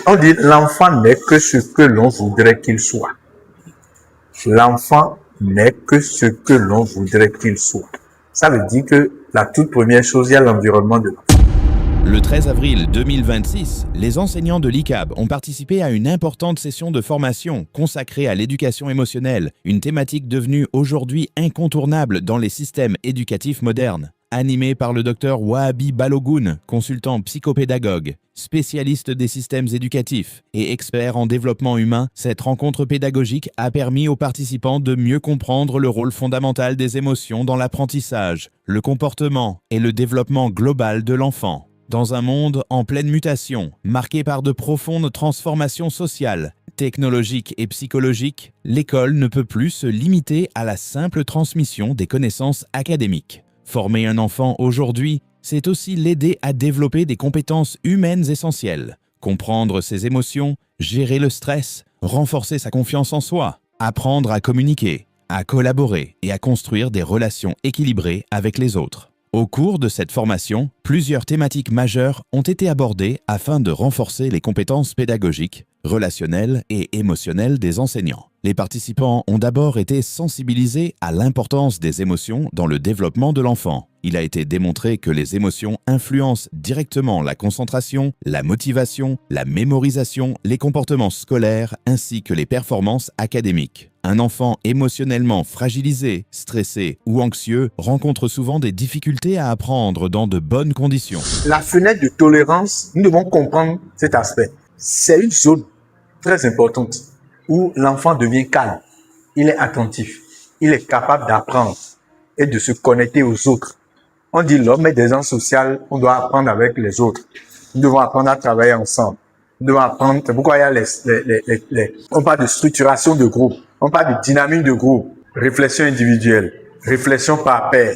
On dit l'enfant n'est que ce que l'on voudrait qu'il soit. L'enfant n'est que ce que l'on voudrait qu'il soit. Ça veut dire que la toute première chose, il y a l'environnement de l'enfant. Le 13 avril 2026, les enseignants de l'ICAB ont participé à une importante session de formation consacrée à l'éducation émotionnelle, une thématique devenue aujourd'hui incontournable dans les systèmes éducatifs modernes. Animée par le Dr Wahabi Balogun, consultant psychopédagogue, spécialiste des systèmes éducatifs et expert en développement humain, cette rencontre pédagogique a permis aux participants de mieux comprendre le rôle fondamental des émotions dans l'apprentissage, le comportement et le développement global de l'enfant. Dans un monde en pleine mutation, marqué par de profondes transformations sociales, technologiques et psychologiques, l'école ne peut plus se limiter à la simple transmission des connaissances académiques. Former un enfant aujourd'hui, c'est aussi l'aider à développer des compétences humaines essentielles, comprendre ses émotions, gérer le stress, renforcer sa confiance en soi, apprendre à communiquer, à collaborer et à construire des relations équilibrées avec les autres. Au cours de cette formation, plusieurs thématiques majeures ont été abordées afin de renforcer les compétences pédagogiques, relationnelles et émotionnelles des enseignants. Les participants ont d'abord été sensibilisés à l'importance des émotions dans le développement de l'enfant. Il a été démontré que les émotions influencent directement la concentration, la motivation, la mémorisation, les comportements scolaires ainsi que les performances académiques. Un enfant émotionnellement fragilisé, stressé ou anxieux rencontre souvent des difficultés à apprendre dans de bonnes conditions. La fenêtre de tolérance, nous devons comprendre cet aspect. C'est une zone très importante où l'enfant devient calme, il est attentif, il est capable d'apprendre et de se connecter aux autres. On dit l'homme est des gens social, on doit apprendre avec les autres. Nous devons apprendre à travailler ensemble. Nous devons apprendre, c'est pourquoi il y a on parle de structuration de groupe, on parle de dynamique de groupe, réflexion individuelle, réflexion par pair,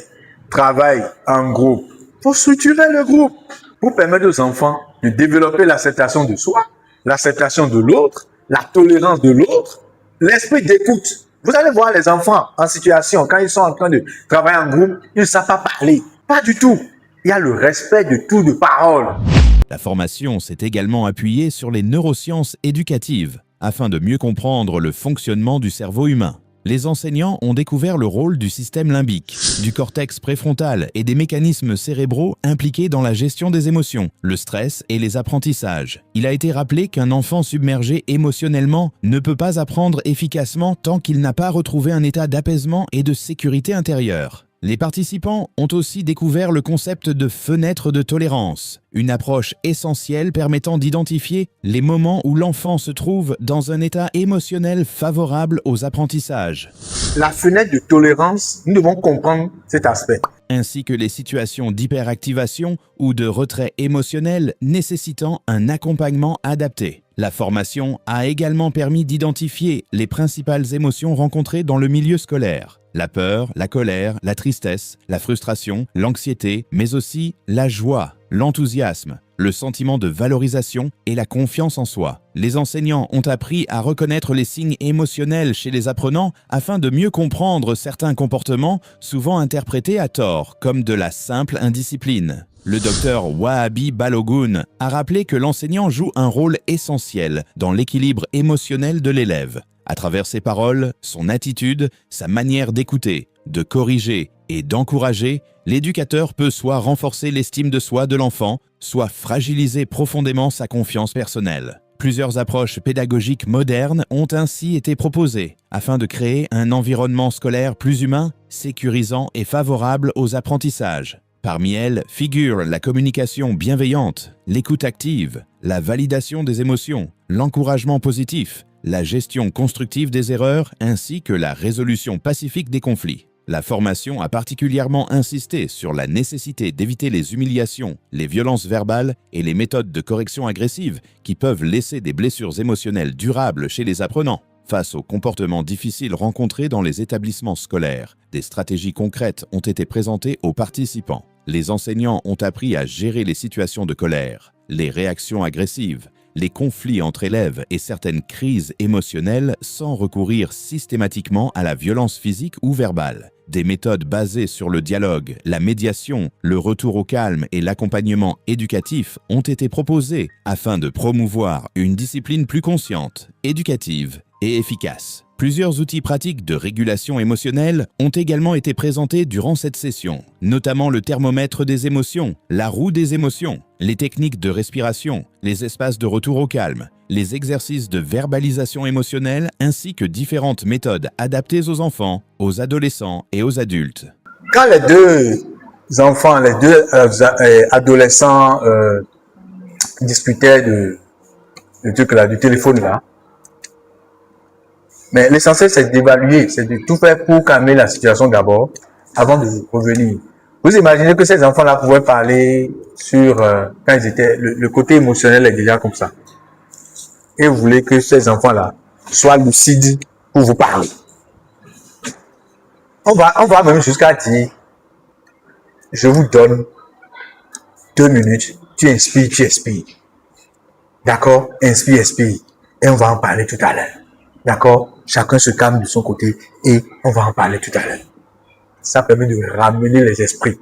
travail en groupe. Il faut structurer le groupe pour permettre aux enfants de développer l'acceptation de soi, l'acceptation de l'autre, la tolérance de l'autre, l'esprit d'écoute. Vous allez voir les enfants en situation, quand ils sont en train de travailler en groupe, ils ne savent pas parler. Pas du tout. Il y a le respect de tout de parole. La formation s'est également appuyée sur les neurosciences éducatives, afin de mieux comprendre le fonctionnement du cerveau humain. Les enseignants ont découvert le rôle du système limbique, du cortex préfrontal et des mécanismes cérébraux impliqués dans la gestion des émotions, le stress et les apprentissages. Il a été rappelé qu'un enfant submergé émotionnellement ne peut pas apprendre efficacement tant qu'il n'a pas retrouvé un état d'apaisement et de sécurité intérieure. Les participants ont aussi découvert le concept de fenêtre de tolérance, une approche essentielle permettant d'identifier les moments où l'enfant se trouve dans un état émotionnel favorable aux apprentissages. La fenêtre de tolérance, nous devons comprendre cet aspect. Ainsi que les situations d'hyperactivation ou de retrait émotionnel nécessitant un accompagnement adapté. La formation a également permis d'identifier les principales émotions rencontrées dans le milieu scolaire. La peur, la colère, la tristesse, la frustration, l'anxiété, mais aussi la joie, l'enthousiasme, le sentiment de valorisation et la confiance en soi. Les enseignants ont appris à reconnaître les signes émotionnels chez les apprenants afin de mieux comprendre certains comportements souvent interprétés à tort comme de la simple indiscipline. Le docteur Wahabi Balogun a rappelé que l'enseignant joue un rôle essentiel dans l'équilibre émotionnel de l'élève. À travers ses paroles, son attitude, sa manière d'écouter, de corriger et d'encourager, l'éducateur peut soit renforcer l'estime de soi de l'enfant, soit fragiliser profondément sa confiance personnelle. Plusieurs approches pédagogiques modernes ont ainsi été proposées afin de créer un environnement scolaire plus humain, sécurisant et favorable aux apprentissages. Parmi elles figurent la communication bienveillante, l'écoute active, la validation des émotions, l'encouragement positif, la gestion constructive des erreurs ainsi que la résolution pacifique des conflits. La formation a particulièrement insisté sur la nécessité d'éviter les humiliations, les violences verbales et les méthodes de correction agressive qui peuvent laisser des blessures émotionnelles durables chez les apprenants. Face aux comportements difficiles rencontrés dans les établissements scolaires, des stratégies concrètes ont été présentées aux participants. Les enseignants ont appris à gérer les situations de colère, les réactions agressives, les conflits entre élèves et certaines crises émotionnelles sans recourir systématiquement à la violence physique ou verbale. Des méthodes basées sur le dialogue, la médiation, le retour au calme et l'accompagnement éducatif ont été proposées afin de promouvoir une discipline plus consciente, éducative et efficace. Plusieurs outils pratiques de régulation émotionnelle ont également été présentés durant cette session, notamment le thermomètre des émotions, la roue des émotions, les techniques de respiration, les espaces de retour au calme, les exercices de verbalisation émotionnelle ainsi que différentes méthodes adaptées aux enfants, aux adolescents et aux adultes. Quand les deux enfants, les deux adolescents discutaient du téléphone là, mais l'essentiel, c'est d'évaluer, c'est de tout faire pour calmer la situation d'abord, avant de revenir. Vous imaginez que ces enfants-là pouvaient parler sur, quand ils étaient, le côté émotionnel est déjà comme ça. Et vous voulez que ces enfants-là soient lucides pour vous parler. On va même jusqu'à dire, je vous donne 2 minutes, tu inspires, tu expires. D'accord? Inspire, expire. Et on va en parler tout à l'heure. D'accord? Chacun se calme de son côté et on va en parler tout à l'heure. Ça permet de ramener les esprits.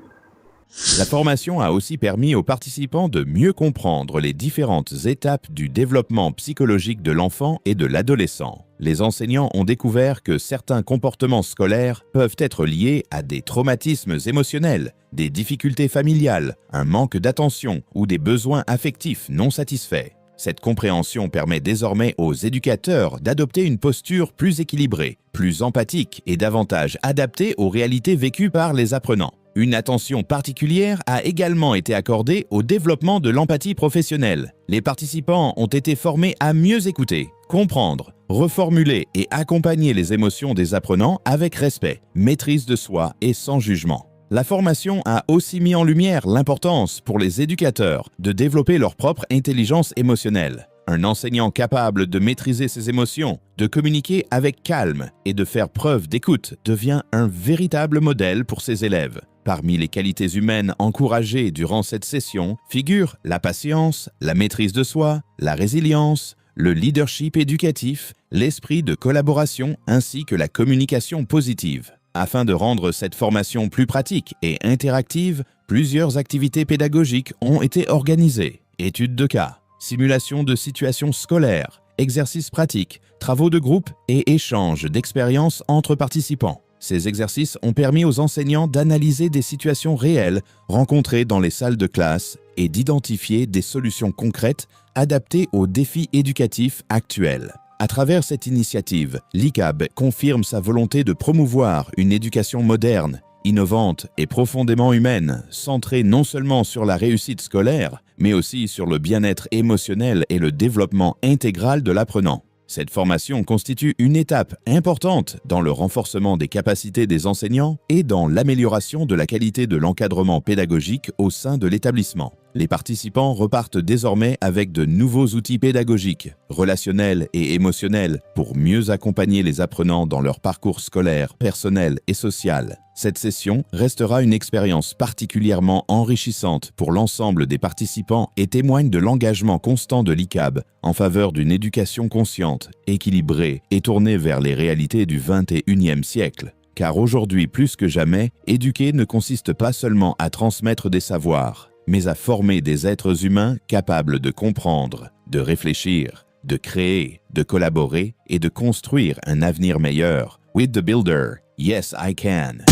La formation a aussi permis aux participants de mieux comprendre les différentes étapes du développement psychologique de l'enfant et de l'adolescent. Les enseignants ont découvert que certains comportements scolaires peuvent être liés à des traumatismes émotionnels, des difficultés familiales, un manque d'attention ou des besoins affectifs non satisfaits. Cette compréhension permet désormais aux éducateurs d'adopter une posture plus équilibrée, plus empathique et davantage adaptée aux réalités vécues par les apprenants. Une attention particulière a également été accordée au développement de l'empathie professionnelle. Les participants ont été formés à mieux écouter, comprendre, reformuler et accompagner les émotions des apprenants avec respect, maîtrise de soi et sans jugement. La formation a aussi mis en lumière l'importance pour les éducateurs de développer leur propre intelligence émotionnelle. Un enseignant capable de maîtriser ses émotions, de communiquer avec calme et de faire preuve d'écoute devient un véritable modèle pour ses élèves. Parmi les qualités humaines encouragées durant cette session figurent la patience, la maîtrise de soi, la résilience, le leadership éducatif, l'esprit de collaboration ainsi que la communication positive. Afin de rendre cette formation plus pratique et interactive, plusieurs activités pédagogiques ont été organisées. Études de cas, simulation de situations scolaires, exercices pratiques, travaux de groupe et échanges d'expériences entre participants. Ces exercices ont permis aux enseignants d'analyser des situations réelles rencontrées dans les salles de classe et d'identifier des solutions concrètes adaptées aux défis éducatifs actuels. À travers cette initiative, l'ICAB confirme sa volonté de promouvoir une éducation moderne, innovante et profondément humaine, centrée non seulement sur la réussite scolaire, mais aussi sur le bien-être émotionnel et le développement intégral de l'apprenant. Cette formation constitue une étape importante dans le renforcement des capacités des enseignants et dans l'amélioration de la qualité de l'encadrement pédagogique au sein de l'établissement. Les participants repartent désormais avec de nouveaux outils pédagogiques, relationnels et émotionnels pour mieux accompagner les apprenants dans leur parcours scolaire, personnel et social. Cette session restera une expérience particulièrement enrichissante pour l'ensemble des participants et témoigne de l'engagement constant de l'ICAB en faveur d'une éducation consciente, équilibrée et tournée vers les réalités du XXIe siècle. Car aujourd'hui, plus que jamais, éduquer ne consiste pas seulement à transmettre des savoirs, mais à former des êtres humains capables de comprendre, de réfléchir, de créer, de collaborer et de construire un avenir meilleur. With the Builder, yes I can.